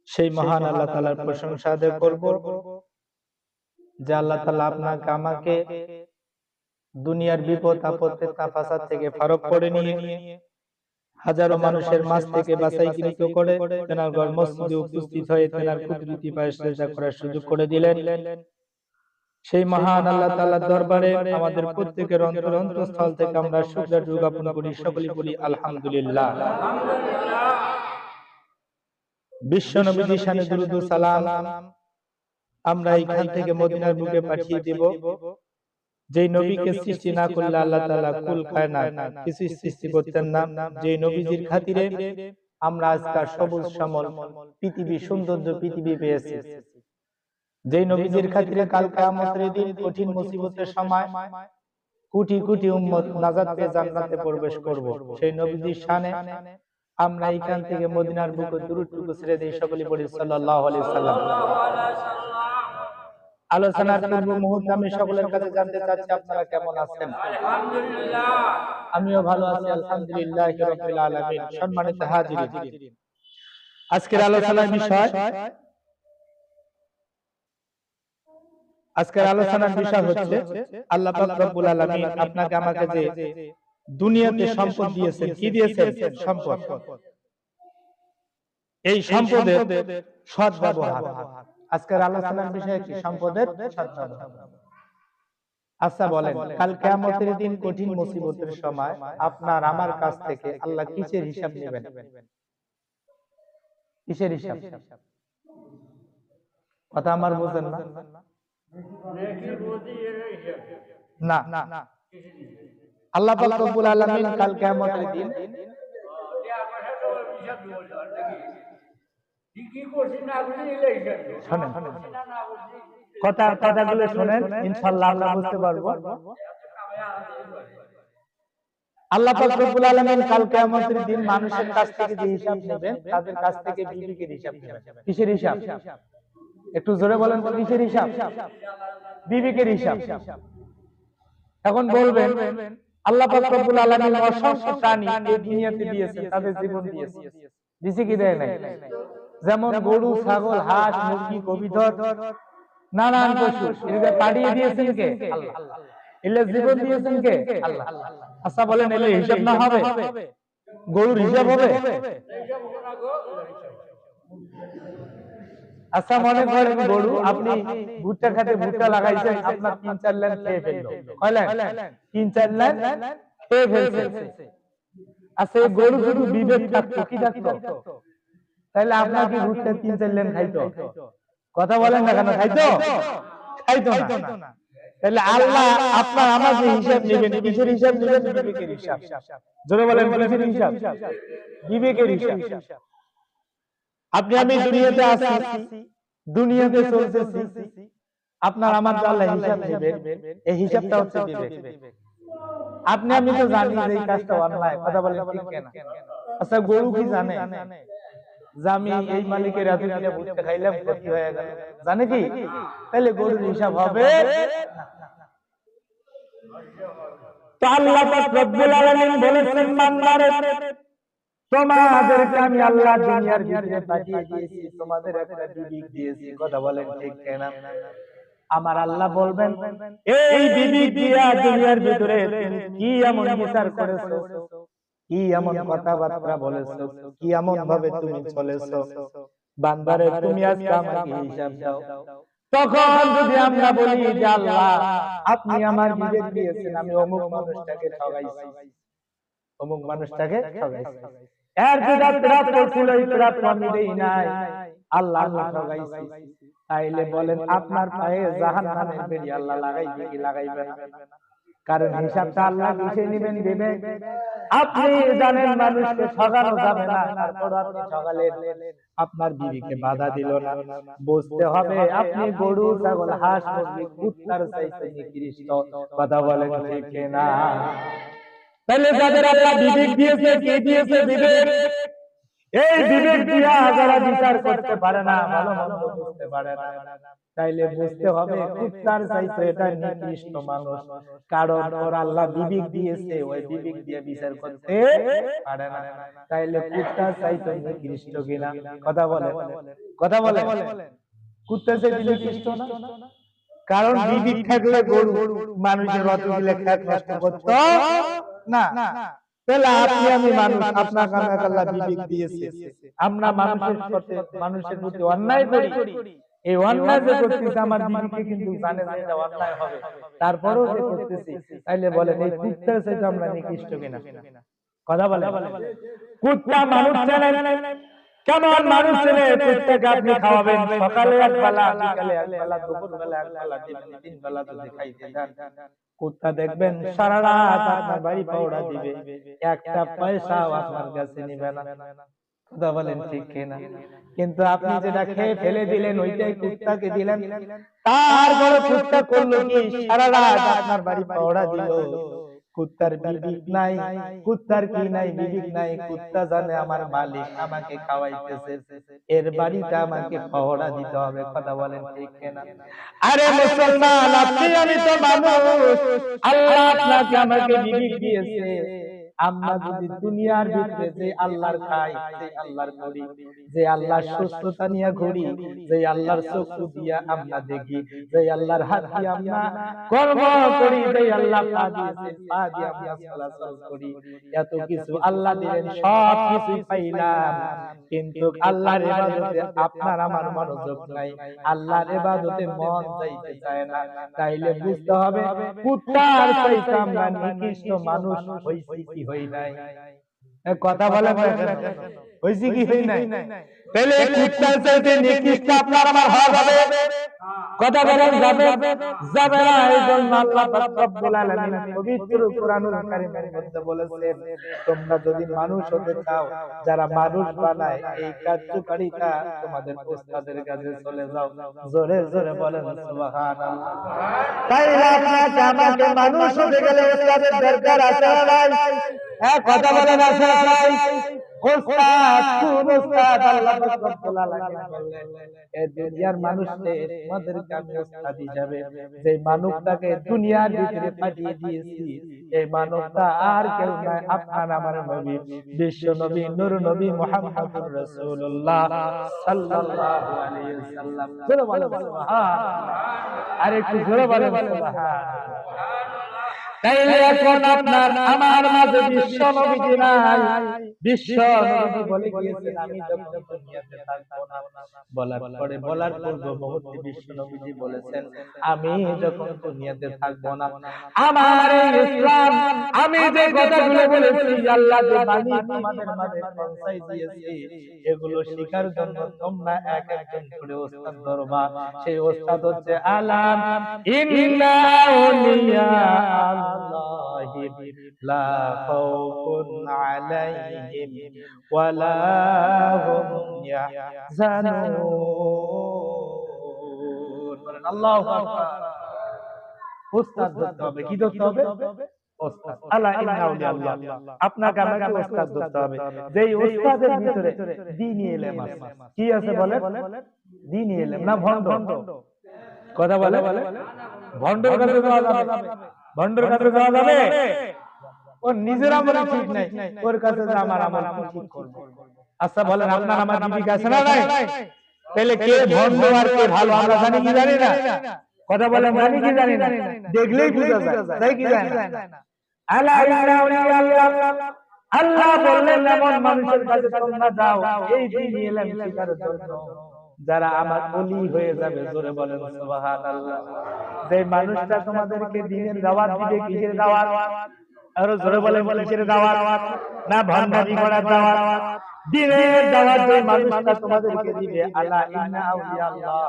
সেই মহান আল্লাহ তাআলার প্রশংসা আদায় করব যে আল্লাহ তাআলা আপনাকে আমাকে দুনিয়ার বিপদ আপদ ফিতনা ফাসাদ থেকে ফারক করে নিয়ে হাজারো মানুষের মাঝ থেকে বাছাইকৃত করে তেনার ঘর মসজিদে উপস্থিত হয়ে তেনার কুদরতি পায়ে সেজদা করার সুযোগ করে দিলেন। সেই মহান আল্লাহ তাআলার দরবারে আমাদের প্রত্যেকের অন্তরস্থল থেকে আমরা শুকরিয়া জ্ঞাপন করি, সকলেই বলি আলহামদুলিল্লাহ। বিশ্ব নবীর শানে দুরূদ ও সালাম আমরা এখান থেকে মদিনার বুকে পাঠিয়ে দেব। যেই নবীকে সৃষ্টি না করলে আল্লাহ তাআলা কুল কায়নাত কিছু সৃষ্টি করতেন না, যেই নবীজির খাতিরে আমরা আজকাল সবুজ শ্যামল পৃথিবী সৌন্দর্য পৃথিবী পেয়েছি, যেই নবীজির খাতিরে কাল কিয়ামতের দিন কঠিন মুসিবতের সময় কোটি কোটি উম্মত নাজাত পেয়ে জান্নাতে প্রবেশ করব, সেই নবীজির শানে আমরা এখান থেকে মদিনার বুকে দুরূদটুকু ছেড়ে দেই, সকলে বলি সাল্লাল্লাহু আলাইহি সাল্লাম। আলোচনার পূর্ব মুহূর্তে আমি সকলের কাছে জানতে চাচ্ছি আপনারা কেমন আছেন? আলহামদুলিল্লাহ, আমিও ভালো আছি আলহামদুলিল্লাহি রাব্বিল আলামিন। সম্মানিত হাজিরিন, আজকের আলোচনার বিষয় হচ্ছে আল্লাহ পাক রব্বুল আলামিন আপনাকে আমাকে যে দুনিয়াতে সম্পদ দিয়েছেন, কি দিয়েছেন? সম্পদ। এই সম্পদের সৎ ব্যবহার আজকের আলোচনার বিষয় কি? সম্পদের সৎ ব্যবহার। আচ্ছা বলেন, কাল কিয়ামতের দিন কঠিন মুসিবতের সময় আপনার আমার কাছ থেকে আল্লাহ কিসের হিসাব নেবেন? কিসের হিসাব? কথা আমার বুঝেন না? না, আল্লাহ পাক রব্বুল আলামিন কাল কিয়ামতের দিন কথাগুলো শোনেন, ইনশাআল্লাহ আমরা বুঝতে পারবো। আল্লাহ পাক রব্বুল আলামিন কাল কিয়ামতের দিন মানুষের কাছ থেকে যে হিসাব নেবেন, তাদের কাছ থেকে বিবেকের হিসাব নেবেন। কিসের হিসাব? একটু জোরে বলেন তো, কিসের হিসাব? বিবেকের হিসাব। এখন বলবেন আল্লাহ পাক রব্বুল আলামিন অসংখ্য প্রাণী এই দুনিয়াতে দিয়েছেন, তাদের জীবন দিয়েছেন, দিছে কি দেয় নাই? যেমন গরু, ছাগল, হাঁস, মুরগি, কবিধর, নানান পশু এগুলো পাঠিয়ে দিয়েছেন কে? আল্লাহ। এলে জীবন দিয়েছেন কে? আল্লাহ। আচ্ছা বলেন, এলে হিসাব না হবে? গরুর হিসাব হবে? আচ্ছা মনে করেন গরু, আপনি ভুট্টা খেতে ভুট্টা লাগাইছেন, আপনার 3-4 লাইন খেয়ে ফেললো। কয় লাইন? 3-4 লাইন খেয়ে ফেলছে। আচ্ছা এই গরু শুধু বিবেক থাকতো, কি থাকতো? তাহলে আপনার কি ভুট্টা 3-4 লাইন খাইতো? কথা বলেন না কেন? খাইতো? খাইতো না। তাহলে আল্লাহ আপনার আমার যে হিসাব নেবেন, কিসের হিসাব নেবেন? বিবেকের হিসাব। জোরে বলেন, কিসের হিসাব? বিবেকের হিসাব। আপনি আমি দুনিয়াতে আছি, দুনিয়াতে চলতেছি, আপনার আমার যে আল্লাহ হিসাব নেবেন, এই হিসাবটা হচ্ছে বিবেক। আপনি আমি তো জানি যে এই কাজটা অন্যায়, কথা বলেন ঠিক কিনা? আচ্ছা গরু কি জানে যে আমি এই মালিকের এত কিনা ভুট্টা খাইলাম, ক্ষতি হয়ে গেল? জানে কি? তাহলে গরুর হিসাব হবে না। তো আল্লাহ পাক রব্বুল আলামিন বলেছেন, বান্দারে তোমাদেরকে আমি আল্লাহ দুনিয়ার ভিতরে পাঠিয়ে দিয়েছি, তোমাদের একটা বিবেক দিয়েছি, কথা বলেন ঠিক কিনা? আমার আল্লাহ বলবেন, এই বিবেক দিয়া দুনিয়ার ভিতরে তুমি কি এমন বিচার করেছো, কি এমন কথাবার্তা বলেছো, কি এমন ভাবে তুমি চলেছো, বান্দারে তুমি আজকে আমাকে হিসাব দাও। তখন যদি আমরা বলি যে আল্লাহ আপনি আমার বিবেক দিয়েছেন, আমি অমুক মানুষটাকে ঠগাইছি, অমুক মানুষটাকে ঠগাইছি, এর যে রাত পড়ছিল এই রাত আমি দেই নাই, আল্লাহ আমি ঠগাইছি, তাইলে বলেন আপনার পায়ে জাহান্নামের বেড়ি আল্লাহ লাগাইবে কি লাগাইবে না? কারণ হিসাবটা আল্লাহ কিসে নেবেন? বিবেক। আপনি জানেন মানুষকে ঠগানো যাবে না, তারপর আপনি ঠগালেন, আপনার বিবেকে বাধা দিল না। বুঝতে হবে আপনি গরু, ছাগল, হাঁস, মুরগি, কুত্তার চাইতে নিকৃষ্ট, কথা বলেন ঠিক কিনা? তাহলে যাদের আল্লাহ বিবেক দিয়েছে, কে দিয়েছে? বিবেক। এই বিবেক দিয়া যারা বিচার করতে পারে না, ভালো মন্দ বুঝতে পারে না, তাইলে বুঝতে হবে কুত্তার চাইতে এটা নিকৃষ্ট মানুষ, কারণ ওর আল্লাহ বিবেক দিয়েছে, ওই বিবেক দিয়ে বিচার করতে পারে না। তাইলে কুত্তার চাইতে নিকৃষ্ট কিনা? কথা বলে, কথা বলে, কুত্তার চাইতে নিকৃষ্ট না? কারণ বিবেক থাকলে গরু মানুষের রত দিলে খেত নষ্ট করতো না। তাহলে আপনি আমি মানুষ, আপনাকে আল্লাহ বিবেক দিয়েছে, আমরা মানুষের সাথে মানুষের প্রতি অন্যায় করি। এই অন্যায় যে করতেছি আমার বিবেকে কিন্তু জানে যে এটা অন্যায় হবে, তারপরেও যে করতেছি। তাইলে বলেন এই কুত্তার চাইতে আমরা নিকৃষ্ট কিনা? কথা বলে, কুত্তা মানুষ চেনে, কেমন মানুষ চেনে? কুত্তাকে আপনি খাওয়াবেন সকালে এক বেলা, বিকালে এক বেলা, দুপুর বেলা এক বেলা, তিন বেলা যদি খাইতে দেন, কুত্তা দেখবেন সারা রাত আপনার বাড়ি পাউডা দিবে, একটা পয়সাও আপনার কাছে নিবে না। কথা বলেন ঠিক কিনা? কিন্তু আপনি যেটা খেয়ে ফেলে দিলেন ওইটাই কুত্তাকে দিলেন, তারপরে কুত্তা করলো কি? সারা রাত আপনার বাড়ি পাউডা দিল। কুত্তার বিবেক নাই, কুত্তার কি নাই? বিবেক নাই। কুত্তা জানে আমার মালিক আমাকে খাওয়াইতেছে, এর বাড়িতে আমাকে পাউডা দিতে হবে। কথা বলেন ঠিক কিনা? আরে মুসলমান, আপনি আমি তো মানুষ, আল্লাহ আপনাকে আমাকে বিবেক দিয়েছে। আমরা যদি দুনিয়ার ভিতরে যে আল্লাহর খাই, যে আল্লাহর করি, যে আল্লাহর সুস্থতা নিয়ে ঘুরি, যে আল্লাহর চক্ষু দিয়া আমরা দেখি, যে আল্লাহর হাত দিয়ে আমরা কর্ম করি, যে আল্লাহ পা দিয়েছে পা দিয়ে আমরা চলাচল করি, এত কিছু আল্লাহ দিলেন, সব কিছুই পাইলাম, কিন্তু আল্লাহর ইবাদতে আপনার আমার মনোযোগ নাই, আল্লাহর ইবাদতে মন যাইতে চায় না। তাইলে বুঝতে হবে কুত্তার চাইতে আমরা নিকৃষ্ট মানুষ হইছি কি হই নাই? কথা বলে হইছি কি হই নাই? তাহলে কুত্তার চাইতে নিকৃষ্ট আপনার আমার হওয়া যাবে? কথা বলেন যাবে? যাবে না। এইজন্য আল্লাহ পাক রব্বুল আলামিন পবিত্র কোরআনুল কারীমের মধ্যে বলেছেন, তোমরা যদি মানুষ হতে চাও, যারা মানুষ বানায় এই কার্যকারিতা তোমাদের ওস্তাদের কাছে চলে যাও। জোরে জোরে বলেন সুবহানাল্লাহ। তাইলে আপনাকে আমাকে মানুষ হতে গেলে ওস্তাদের দরকার আছে না নাই? কথা বলেন আছে না নাই? ওস্তাদ কোন ওস্তাদ? আল্লাহ পাক রব্বুল আলামিন বললেন, এই দুনিয়ার মানুষকে তোমাদেরকে আমি ওস্তাদ হিসাবে যে মানবটাকে দুনিয়ার ভিতরে পাঠিয়ে দিয়েছি, এই মানবটা আর কেউ নয়, আপনার আমার নবী, বিশ্ব নবী, নূর নবী মুহাম্মদুর রাসূলুল্লাহ সাল্লাল্লাহু আলাইহি ওয়াসাল্লাম। জোরে বলেন সুবহানাল্লাহ। আর একটু জোরে বলেন সুবহানাল্লাহ। তাইলে এখন আপনার আমার মাঝে বিশ্ব নবীজি নাই। বিশ্ব নবীজি বলে গিয়েছেন, আমি যখন দুনিয়াতে থাকবো না, বলার পূর্ব মুহূর্তে বিশ্ব নবীজি বলেছেন, আমি যখন দুনিয়াতে থাকবো না, আমার এই ইসলাম, আমি যে কথাগুলো বলেছি, আল্লাহ যে বাণী তোমাদের মাঝে পৌঁছাই দিয়েছি, এগুলো শিখার জন্য তোমরা এক একজন করে ওস্তাদ ধরবা। সেই ওস্তাদ হচ্ছে আলাম ইন্না আউলিয়া আল্লাহি লা খাউফুন আলাইহিম ওয়ালা হুম ইয়াহজানুন। বলেন আল্লাহু আকবার। ওস্তাদ ধরতে হবে। কি ধরতে হবে? ওস্তাদ। আলা ইন্না আউলিয়া আল্লাহ, আপনাকে আমাকে ওস্তাদ ধরতে হবে। যেই ওস্তাদের ভিতরে দ্বীনি ইলম আছে। কি আছে বলেন? দ্বীনি ইলম, না ভণ্ড? কথা বলে, ভণ্ডের কাছে যাওয়া যাবে? ভণ্ডের কাছে যাওয়া যাবে? ওর নিজের আমল ঠিক নাই, ওর কাছে যে আমার আমল ঠিক করব। আচ্ছা বলেন, আপনার আমার বিবেক আছে না নাই? তাহলে কে ভণ্ড আর কে ভালো আমরা জানি কি জানি না? কথা বলেন, জানি কি জানি না? দেখলেই বোঝা যায়, তাই কি জানি না? আলা ইন্না আউলিয়া আল্লাহ, আল্লাহ বললেন এমন মানুষের কাছে তোমরা যাও এই দ্বীনি ইলম শিখার জন্য, যারা আমার ওলি হয়ে যাবে। জোরে বলেন সুবহানাল্লাহ। যে মানুষটা তোমাদেরকে দ্বীনের দাওয়াত দিবে, কিসের দাওয়াত? আরো জোরে বলেন, কিসের দাওয়াত? না ভান্ডারি করার দাওয়াত, দ্বীনের দাওয়াত। যে মানুষটা তোমাদেরকে দিবে, আলা ইন্না আউলিয়া আল্লাহ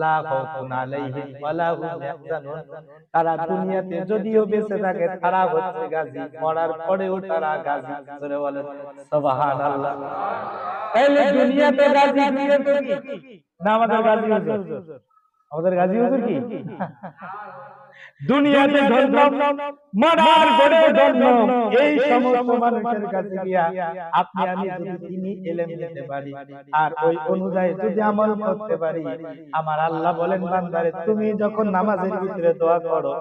লা খাউফুন আলাইহিম ওয়ালা হুম ইয়াহজানুন, তারা দুনিয়াতে যদিও বেঁচে থাকে তারা হচ্ছে গাজী, মরার পরেও তারা গাজী। জোরে বলেন সুবহানাল্লাহ। তাহলে দুনিয়াতে গাজী, দুনিয়াতে কি না আমাদের গাজী হুজুর? আমাদের গাজী হুজুর কি? দুনিয়াতে ধরলাম মারার গড়ে ধরলাম এই সমস্ত মানুষের কাছে গিয়া আপনি আমি যদি তিনি ইলম দিতে পারি আর ওই অনুযায়ী যদি আমল করতে পারি, আমার আল্লাহ বলেন বান্দারে তুমি যখন নামাজের ভিতরে দোয়া করো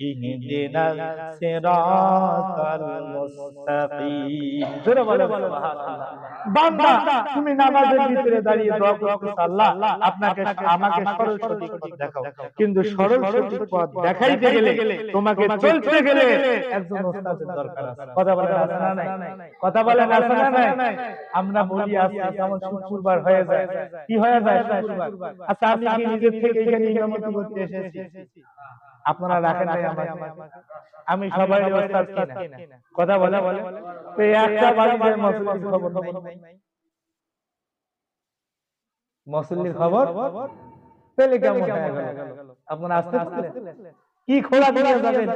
ইহদিনাস সিরাতাল মুস্তাকিম, জোরে বলো সুবহানাল্লাহ। বান্দা তুমি নামাজের ভিতরে দাঁড়িয়ে দোয়া করতেছ আল্লাহ আপনাকে আমাকে সরল সঠিক পথ দেখাও, কিন্তু সরল সঠিক পথ দেখাইতে গেলে তোমাকে চলতে গেলে একজন ওস্তাদের দরকার আছে। কথা বলেন আছে না নাই? কথা বলেন আছে না নাই? আমরা বলি আছে যেমন শুক্রবার হয়ে যায়, কি হয়ে যায় শুক্রবার? আচ্ছা আমি কি নিজে থেকে এখানে ইমামতি করতে এসেছি, আপনারা রাখেন নাই আমাকে, আমি সবাই ওস্তাদ কিনা, কথা বলে তো একটা বাড়িতে মুসল্লির খবর নাই, মুসল্লির খবর পেলে কেমন হয়ে গেল? আপনারা আসতে পারলেন কি খোলা দিয়ে যাবেন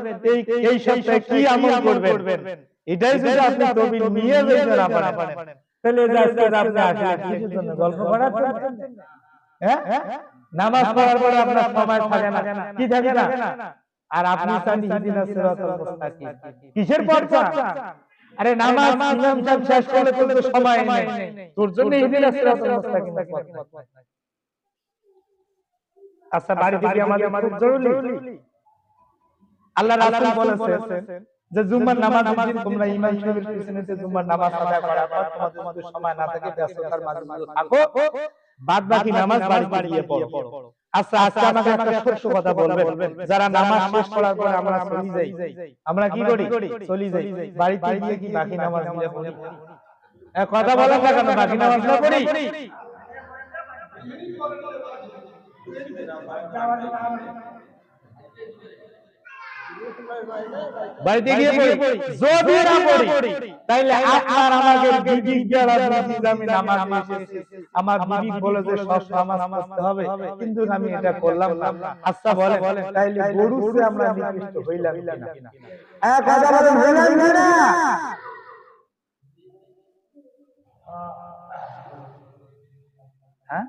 এই সপ্তাহে কি আমল করবেন, এটাই যদি আপনি তবিল নিয়ে যেতে না পারেন তাহলে আজকে আপনি আসলে কিসের জন্য গল্প করার জন্য? হ্যাঁ, নামাজ পড়ার পরে আপনার সময় থাকে না, কি থাকে না? আর আপনি চান ইহদিনাস সিরাতাল মুস্তাকিম, কিসের পথ চান? আরে নামাজ ইমাম সাহেব শেষ করলে তো সময় নেই, তোর জন্য ইহদিনাস সিরাতাল মুস্তাকিম পথ। আচ্ছা বাড়িতে কি আমাদের খুব জরুরি? আল্লাহ রাসূল বলেছেন যে জুমার নামাজের দিন তোমরা ইমাম সাহেবের পিছনে জুমার নামাজ আদায় করার পর তোমাদের মধ্যে সময় না থাকে ব্যস্ততার মাঝে থাকো, বাদ বাকি নামাজ বাড়িতে গিয়ে পড়ো। আচ্ছা আজকে আমাকে একটা সত্য কথা বলবেন, যারা নামাজ শেষ করার পর আমরা চলে যাই, আমরা কি করি? চলে যাই, বাড়িতে গিয়ে কি বাকি নামাজ গিয়ে পড়ি? কথা বলেন না কেন? বাকি নামাজ না পড়ি? বাড়িতে গিয়ে পড়ি, যদি না পড়ি তাইলে আপনার আমাদের বিবিক দ্বারা বুঝি আমি নামাজ এসেছি, আমার বিবিক বলে যে সব নামাজ পড়তে হবে কিন্তু আমি এটা করলাম না। আচ্ছা বলেন তাইলে গরুতে আমরা নিকৃষ্ট হইলাম কিনা? কথা বলেন হইলাম কিনা? হ্যাঁ